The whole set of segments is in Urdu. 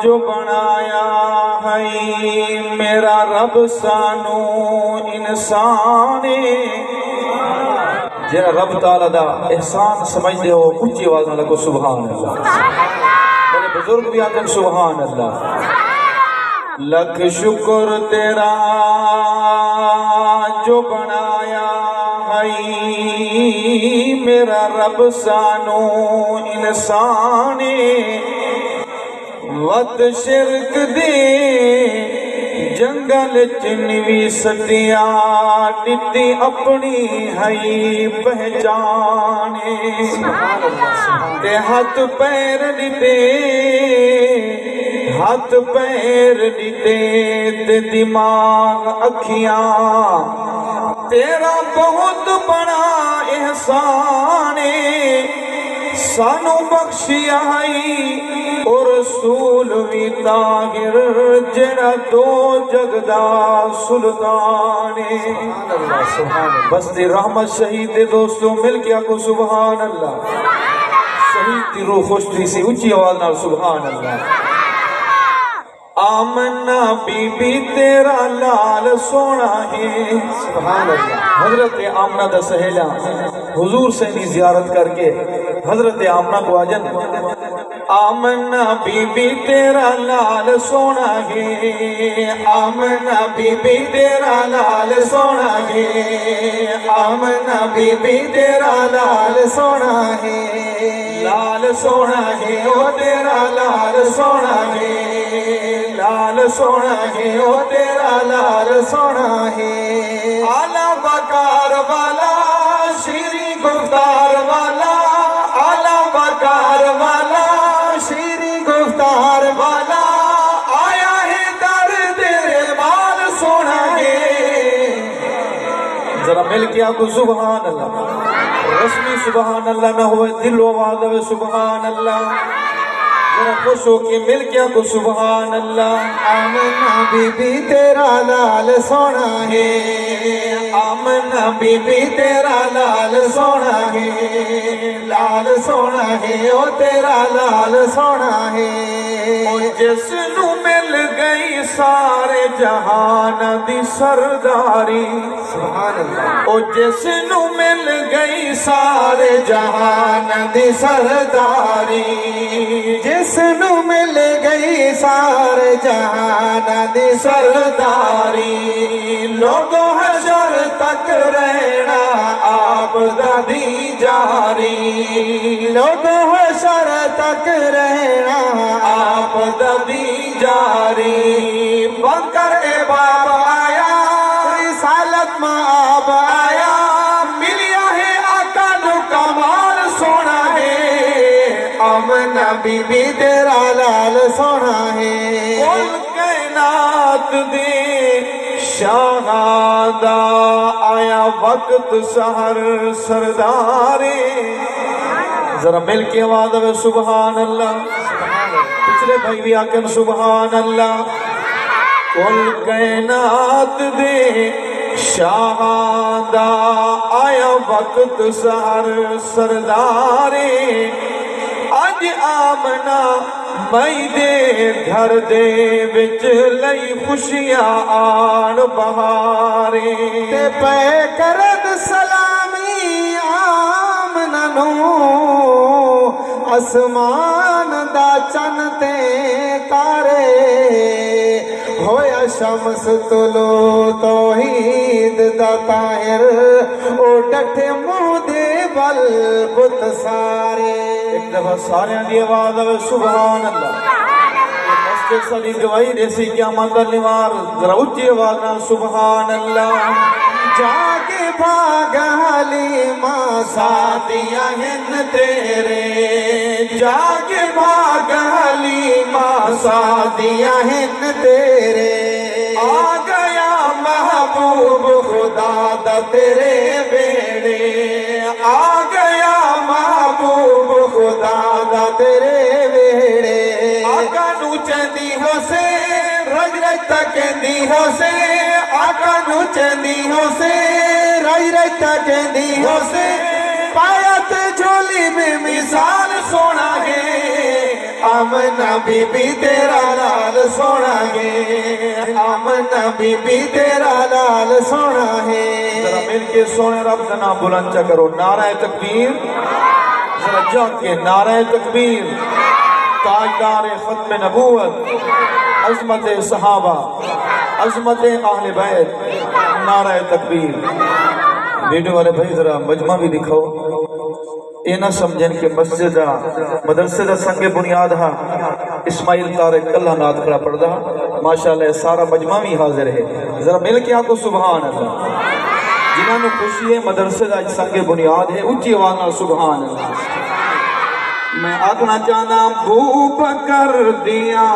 جو بنایا ہے میرا رب سانو انسان جنہا رب تعالیٰ دا احسان سمجھتے ہو اچھی آواز میں لگو سبحان اللہ. میرے بزرگ بھی آتے ہیں سبحان اللہ. لکھ شکر تیرا جو بنایا ہے میرا رب سانو انسان وط شرک دے جنگل چنوی سٹیا ڈٹی اپنی ہے پہچان تے ہاتھ پیر ڈٹے ہاتھ پیر ڈٹے تے دماغ اکھیاں تیرا بہت بڑا احسان سانو بخشیا ہے اور رسول وی طاہر جڑا دو جگدا سلطان. بس دی رحمت شہید دے دوستوں مل کے آکو سبحان اللہ. شہید دی روح خوش تھی سی اچھی آواز نال سبحان اللہ. آمنہ بی بی تیرا لال سونا ہے سبحان اللہ. حضرت آمنہ دا سہیلہ حضور سے نہیں زیارت کر کے حضرت آمنہ کو آجن آمنہ بی بی تیرا لال سونا ہے آمنہ بی بی تیرا لال سونا ہے آمنہ بی بی تیرا لال سونا ہے لال سونا ہے او تیرا لال سونا ہے لال سونا ہے او تیرا لال سونا ہے. آلہ وقار والا شیریں گفتار والا آلہ وقار والا شیریں گفتار والا آیا ہے در تیرے بال سونا ہے. ذرا مل کے آپ کو سبحان اللہ. رسمی سبحان اللہ نہ ہوئے دل و آواز سبحان اللہ. ذرا خوش ہو کے مل کے آپ کو سبحان اللہ. آمنہ بی بی تیرا لال سونا ہے آمنہ بی بی تیرا لال سونا ہے لال سونا ہے او تیرا لال سونا ہے. جس نو مل گئی سارے جہان دی سرداری سبحان اللہ. او جس نو مل گئی سارے جہان دی سرداری جس نو مل گئی سارے جہان دی سرداری لوگوں حشر تک رہنا آپ دا دی جاری لوگوں حشر تک رہنا آپ دا دی جاری. بکر اے باب آیا رسالت میں آپ آیا ملیا ہے آقا نو کمال سونا ہے. آمنہ بی بی تیرا لال سونا ہے کل کائنات دے شہادہ آیا وقت سحر سردارے. ذرا مل کے آواز ہے سبحان اللہ. پچھلے بھائی بھی آکن سبحان اللہ. کل کائنات دے شہادہ آیا وقت سحر سردارے. اج آمنہ مئی دے گھر دے وچ لئی خوشیاں آن بہارے. تے پے کرد سلامی آمنہ نو اسمان دا چن تے تارے ہویا شمس طلوع توحید دا طاہر او ڈٹھے منہ دے بل بت سارے. ایک دفعہ سارے دی آواز ہے سبحان اللہ. مسجد ساری گواہی دیسی قیامت نوار ذرا اچھی آواز نہ سبحان اللہ. جاگے بھاگ حلیمہ ساتھیاں ہن تیرے جاگے بھاگ حلیمہ ساتھیاں ہن تیرے آ گیا محبوب خدا دا تیرے بیڑے آ گیا محبوب خدا دا تیرے بیڑے. آقا نو چندی ہو سے رج رج تک دی ہو سے آقا نو چندی ہو سے رج رج تک دی ہو سے پایت جھولی میں مثال سونا ہے. آمنہ بی بی تیرا لال سونا ہے آمنہ بی بی تیرا لال سونا ہے ذرا مل کے سونے رب کا نام بلند چا کرو نعرہ تکبیر ذرا جان کے نعرہ تکبیر تاجدار ختم نبوت عظمت صحابہ عظمت اہل بیت نعرہ تکبیر ویڈیو والے بھائی ذرا مجمع بھی دکھاؤ یہ نہ سمجھیں کہ مسجد مدرسے دا سنگ بنیاد ہاں اسماعیل طارق اللہ نات کھڑا پڑھدا ماشاءاللہ سارا مجمع بھی حاضر ہے ذرا مل کے آپ کو سبحان اللہ جنہوں نے خوشی ہے مدرسے دا سنگ بنیاد ہے اونچی آواز نال سبحان اللہ میں آکھنا چاہنا بو بکر دیا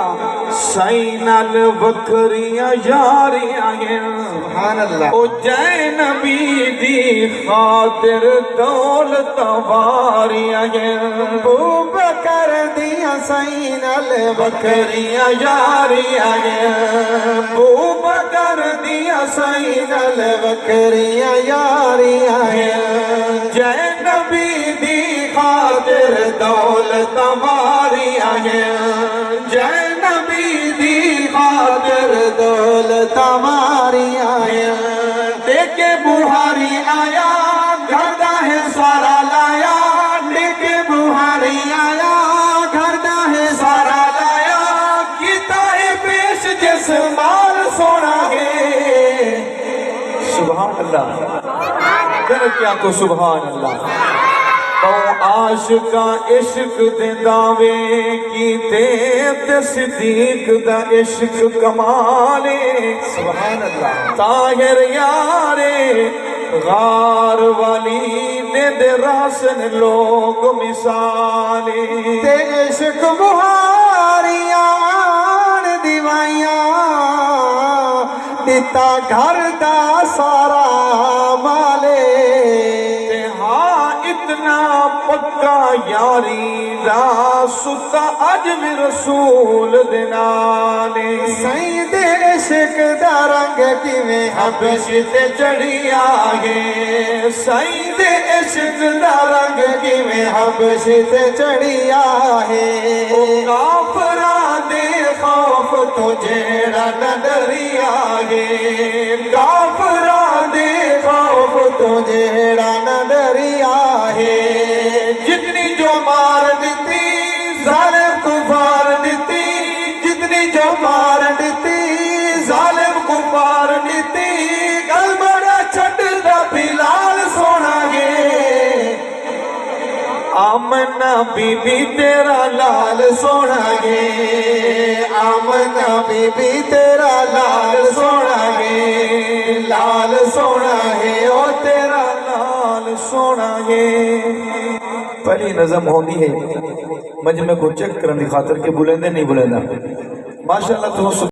سینل وکریاں یاریاں سبحان اللہ او جے نبی دی خاطر دولت واریاں بو بکر دیا سینل بکریاں یاریاں بو بکر دیا سینل بکریاں یاریاں جے نبی دی خاطر دولت واریاں جے نبی دی خاطر دولت ہماری آیا دیکھے بہاری آیا گھر دا ہے سارا لایا دیکھے بہاری آیا گھر دا ہے سارا لایا کیتا ہے پیش جس مال سونا ہے سبحان اللہ ذرا کیا کو سبحان اللہ او عاشقہ عشق دے دعوے کیتے تے صدیق دا عشق کمالے سبحان اللہ طاہر یارے غار والی نے دے راسن لوگ مثالے تے عشق بہاریاں دیوائیاں دیتا گھر دا سارا مالے اتنا پکا یاری دا ستا اج بھی رسول دنانے سید عشق دا رنگ کیویں حبش تے چڑھی آگے سید عشق دا رنگ کیویں حبش تے چڑھی آہے او کافراں دے خوف تو جیڑا نہ ڈری آگے کافراں دے خوف تو جیڑا نہ ڈری آہے جتنی جو مار دیتی ظالم کفار دیتی جتنی جو مار دیتی ظالم کفار دیتی گل بڑا چھٹ دا بلال سونا گے آمنہ بی بی تیرا لال سونا گے آمنہ بی بی تیرا لال سونا گے لال سونا ہے او تیرا لال سونا ہے پہلی نظم ہوندی ہے مجمع کو چیک کرنے خاطر کے بلندے نہیں بلندہ ماشاءاللہ تو